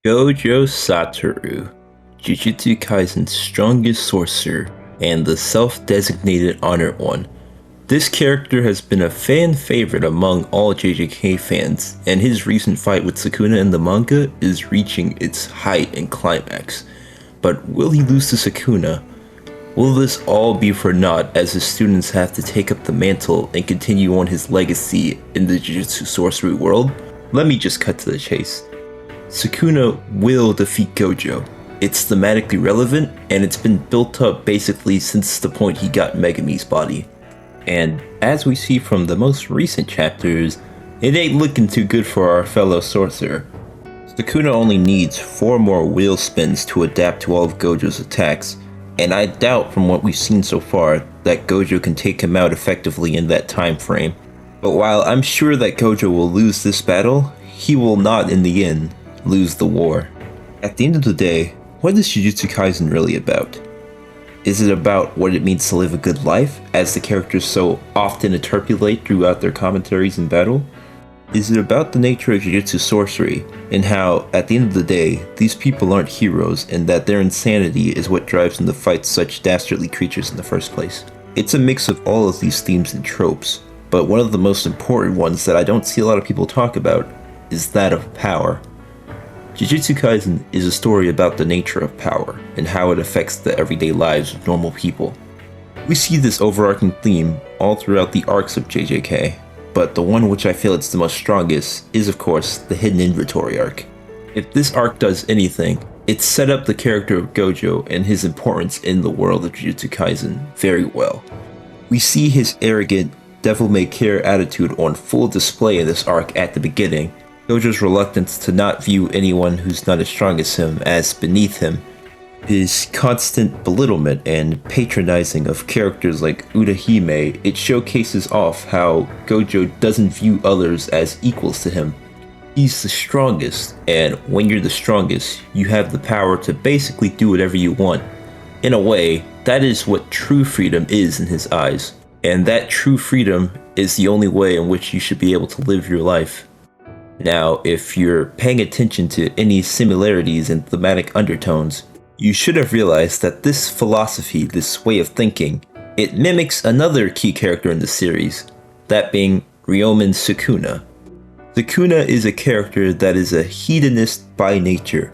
Gojo Satoru, Jujutsu Kaisen's strongest sorcerer, and the self-designated Honored One. This character has been a fan favorite among all JJK fans, and his recent fight with Sukuna in the manga is reaching its height and climax. But will he lose to Sukuna? Will this all be for naught as his students have to take up the mantle and continue on his legacy in the Jujutsu sorcery world? Let me just cut to the chase. Sukuna will defeat Gojo. It's thematically relevant, and it's been built up basically since the point he got Megumi's body. And as we see from the most recent chapters, it ain't looking too good for our fellow sorcerer. Sukuna only needs 4 more wheel spins to adapt to all of Gojo's attacks, and I doubt from what we've seen so far that Gojo can take him out effectively in that time frame. But while I'm sure that Gojo will lose this battle, he will not in the end lose the war. At the end of the day, what is Jujutsu Kaisen really about? Is it about what it means to live a good life, as the characters so often interpolate throughout their commentaries in battle? Is it about the nature of Jujutsu sorcery, and how, at the end of the day, these people aren't heroes and that their insanity is what drives them to fight such dastardly creatures in the first place? It's a mix of all of these themes and tropes, but one of the most important ones that I don't see a lot of people talk about is that of power. Jujutsu Kaisen is a story about the nature of power and how it affects the everyday lives of normal people. We see this overarching theme all throughout the arcs of JJK, but the one which I feel it's the most strongest is of course the Hidden Inventory arc. If this arc does anything, it set up the character of Gojo and his importance in the world of Jujutsu Kaisen very well. We see his arrogant, devil-may-care attitude on full display in this arc at the beginning. Gojo's reluctance to not view anyone who's not as strong as him as beneath him, his constant belittlement and patronizing of characters like Urahime, it showcases off how Gojo doesn't view others as equals to him. He's the strongest, and when you're the strongest, you have the power to basically do whatever you want. In a way, that is what true freedom is in his eyes, and that true freedom is the only way in which you should be able to live your life. Now, if you're paying attention to any similarities and thematic undertones, you should have realized that this philosophy, this way of thinking, it mimics another key character in the series, that being Ryomen Sukuna. Sukuna is a character that is a hedonist by nature.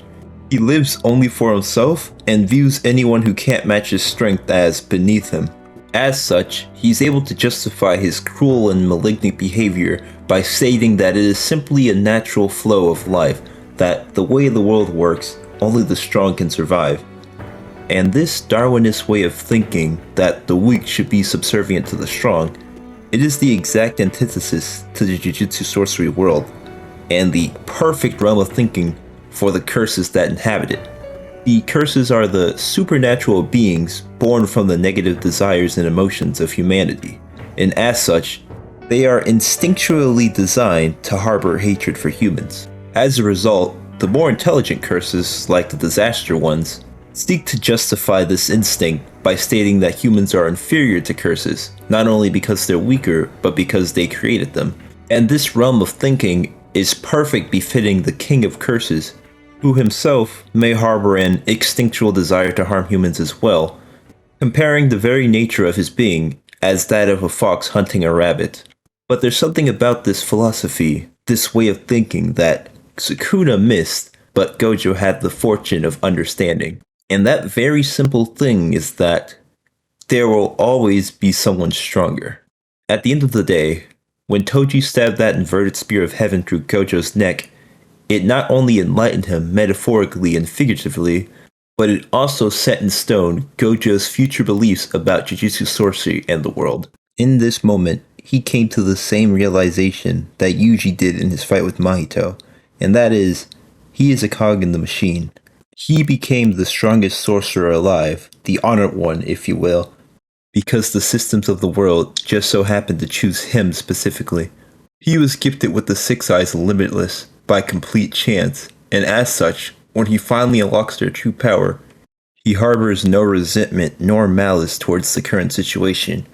He lives only for himself and views anyone who can't match his strength as beneath him. As such, he's able to justify his cruel and malignant behavior by stating that it is simply a natural flow of life, that the way the world works, only the strong can survive. And this Darwinist way of thinking that the weak should be subservient to the strong, it is the exact antithesis to the Jujutsu sorcery world, and the perfect realm of thinking for the curses that inhabit it. The curses are the supernatural beings born from the negative desires and emotions of humanity, and as such, they are instinctually designed to harbor hatred for humans. As a result, the more intelligent curses, like the disaster ones, seek to justify this instinct by stating that humans are inferior to curses, not only because they're weaker, but because they created them. And this realm of thinking is perfect befitting the king of curses, who himself may harbor an instinctual desire to harm humans as well, comparing the very nature of his being as that of a fox hunting a rabbit. But there's something about this philosophy, this way of thinking, that Sukuna missed, but Gojo had the fortune of understanding. And that very simple thing is that there will always be someone stronger. At the end of the day, when Toji stabbed that inverted spear of heaven through Gojo's neck, it not only enlightened him metaphorically and figuratively, but it also set in stone Gojo's future beliefs about Jujutsu sorcery and the world. In this moment, he came to the same realization that Yuji did in his fight with Mahito, and that is, he is a cog in the machine. He became the strongest sorcerer alive, the honored one, if you will, because the systems of the world just so happened to choose him specifically. He was gifted with the Six Eyes Limitless by complete chance, and as such, when he finally unlocks their true power, he harbors no resentment nor malice towards the current situation.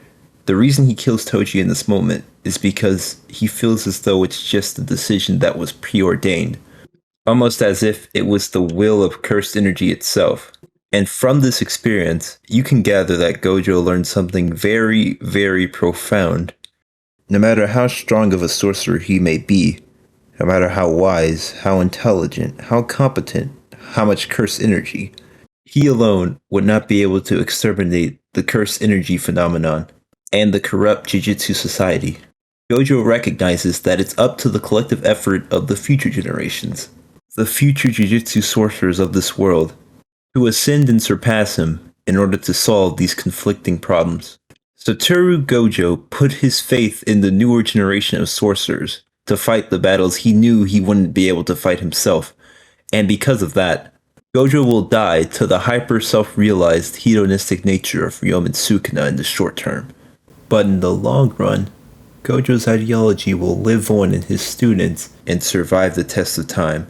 The reason he kills Toji in this moment is because he feels as though it's just a decision that was preordained, almost as if it was the will of cursed energy itself. And from this experience, you can gather that Gojo learned something very, very profound. No matter how strong of a sorcerer he may be, no matter how wise, how intelligent, how competent, how much cursed energy, he alone would not be able to exterminate the cursed energy phenomenon and the corrupt Jujutsu society. Gojo recognizes that it's up to the collective effort of the future generations, the future Jujutsu sorcerers of this world, to ascend and surpass him in order to solve these conflicting problems. Satoru Gojo put his faith in the newer generation of sorcerers to fight the battles he knew he wouldn't be able to fight himself, and because of that, Gojo will die to the hyper self-realized hedonistic nature of Ryomen Sukuna in the short term. But in the long run, Gojo's ideology will live on in his students and survive the test of time,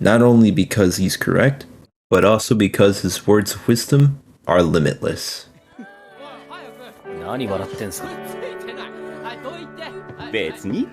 not only because he's correct, but also because his words of wisdom are limitless. 何笑ってんすか別に